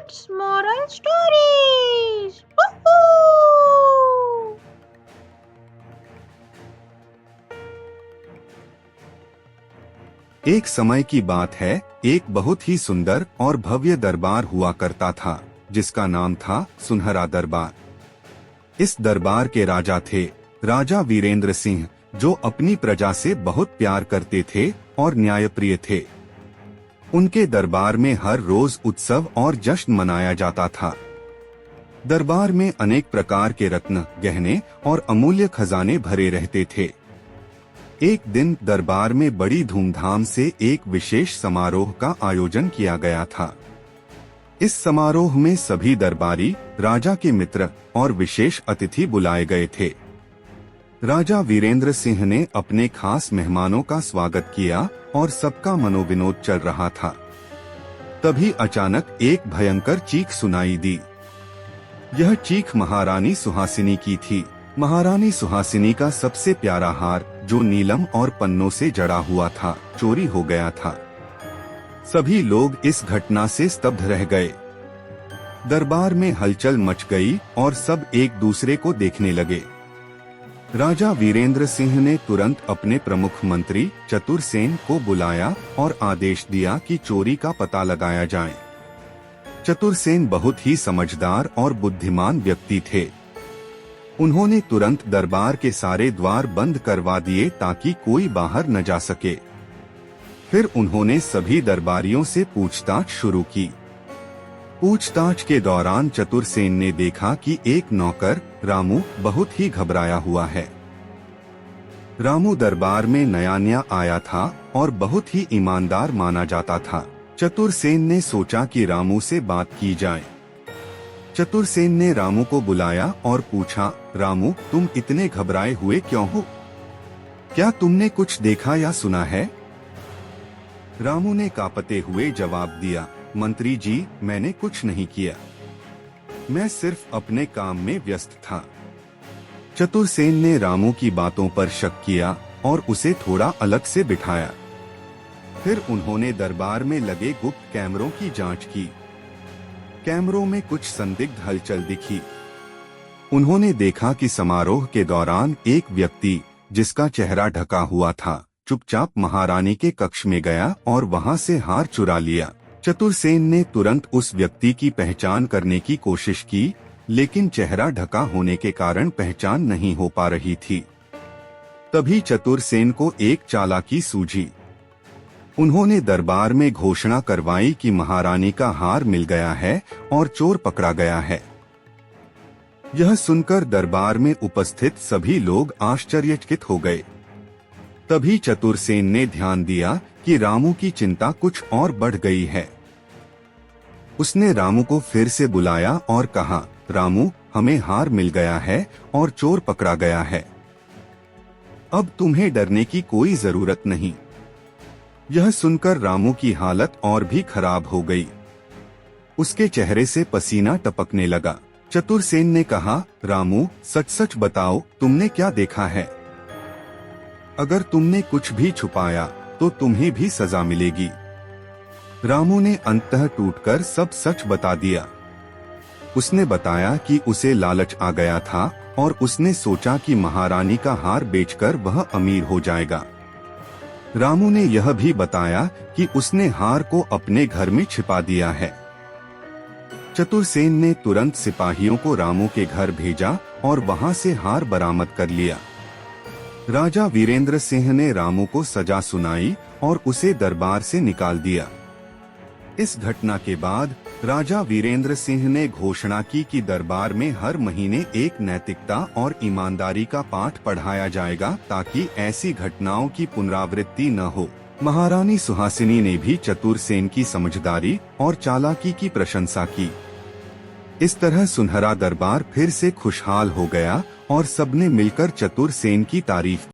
It's moral stories. Woohoo! एक समय की बात है, एक बहुत ही सुंदर और भव्य दरबार हुआ करता था, जिसका नाम था सुनहरा दरबार। इस दरबार के राजा थे राजा वीरेंद्र सिंह, जो अपनी प्रजा से बहुत प्यार करते थे और न्यायप्रिय थे। उनके दरबार में हर रोज उत्सव और जश्न मनाया जाता था। दरबार में अनेक प्रकार के रत्न, गहने और अमूल्य खजाने भरे रहते थे। एक दिन दरबार में बड़ी धूमधाम से एक विशेष समारोह का आयोजन किया गया था। इस समारोह में सभी दरबारी, राजा के मित्र और विशेष अतिथि बुलाए गए थे। राजा वीरेंद्र सिंह ने अपने खास मेहमानों का स्वागत किया और सबका मनोविनोद चल रहा था। तभी अचानक एक भयंकर चीख सुनाई दी। यह चीख महारानी सुहासिनी की थी। महारानी सुहासिनी का सबसे प्यारा हार, जो नीलम और पन्नों से जड़ा हुआ था, चोरी हो गया था। सभी लोग इस घटना से स्तब्ध रह गए। दरबार में हलचल मच गई और सब एक दूसरे को देखने लगे। राजा वीरेंद्र सिंह ने तुरंत अपने प्रमुख मंत्री चतुरसेन को बुलाया और आदेश दिया कि चोरी का पता लगाया जाए। चतुरसेन बहुत ही समझदार और बुद्धिमान व्यक्ति थे। उन्होंने तुरंत दरबार के सारे द्वार बंद करवा दिए ताकि कोई बाहर न जा सके। फिर उन्होंने सभी दरबारियों से पूछताछ शुरू की। पूछताछ के दौरान चतुरसेन ने देखा कि एक नौकर रामू बहुत ही घबराया हुआ है। रामू दरबार में नया नया आया था और बहुत ही ईमानदार माना जाता था। चतुरसेन ने सोचा कि रामू से बात की जाए। चतुरसेन ने रामू को बुलाया और पूछा, रामू, तुम इतने घबराए हुए क्यों हो? क्या तुमने कुछ देखा या सुना है? रामू ने कांपते हुए जवाब दिया, मंत्री जी, मैंने कुछ नहीं किया। मैं सिर्फ अपने काम में व्यस्त था। चतुरसेन ने रामू की बातों पर शक किया और उसे थोड़ा अलग से बिठाया। फिर उन्होंने दरबार में लगे गुप्त कैमरों की जांच की। कैमरों में कुछ संदिग्ध हलचल दिखी। उन्होंने देखा कि समारोह के दौरान एक व्यक्ति, जिसका चेहरा ढका हुआ था, चुपचाप महारानी के कक्ष में गया और वहां से हार चुरा लिया। चतुरसेन ने तुरंत उस व्यक्ति की पहचान करने की कोशिश की, लेकिन चेहरा ढका होने के कारण पहचान नहीं हो पा रही थी। तभी चतुरसेन को एक चालाकी सूझी। उन्होंने दरबार में घोषणा करवाई कि महारानी का हार मिल गया है और चोर पकड़ा गया है। यह सुनकर दरबार में उपस्थित सभी लोग आश्चर्यचकित हो गए। तभी चतुरसेन ने ध्यान दिया कि रामू की चिंता कुछ और बढ़ गई है। उसने रामू को फिर से बुलाया और कहा, रामू, हमें हार मिल गया है और चोर पकड़ा गया है। अब तुम्हें डरने की कोई जरूरत नहीं। यह सुनकर रामू की हालत और भी खराब हो गई। उसके चेहरे से पसीना टपकने लगा। चतुरसेन ने कहा, रामू, सच सच बताओ, तुमने क्या देखा है? अगर तुमने कुछ भी छुपाया तो तुम्हें भी सजा मिलेगी। रामू ने अंततः टूटकर सब सच बता दिया। उसने बताया कि उसे लालच आ गया था और उसने सोचा कि महारानी का हार बेचकर वह अमीर हो जाएगा। रामू ने यह भी बताया कि उसने हार को अपने घर में छिपा दिया है। चतुरसेन ने तुरंत सिपाहियों को रामू के घर भेजा और वहां से हार बरामद कर लिया। राजा वीरेंद्र सिंह ने रामू को सजा सुनाई और उसे दरबार से निकाल दिया। इस घटना के बाद राजा वीरेंद्र सिंह ने घोषणा की कि दरबार में हर महीने एक नैतिकता और ईमानदारी का पाठ पढ़ाया जाएगा, ताकि ऐसी घटनाओं की पुनरावृत्ति न हो। महारानी सुहासिनी ने भी चतुरसेन की समझदारी और चालाकी की प्रशंसा की। इस तरह सुनहरा दरबार फिर से खुशहाल हो गया और सबने मिलकर चतुरसेन की तारीफ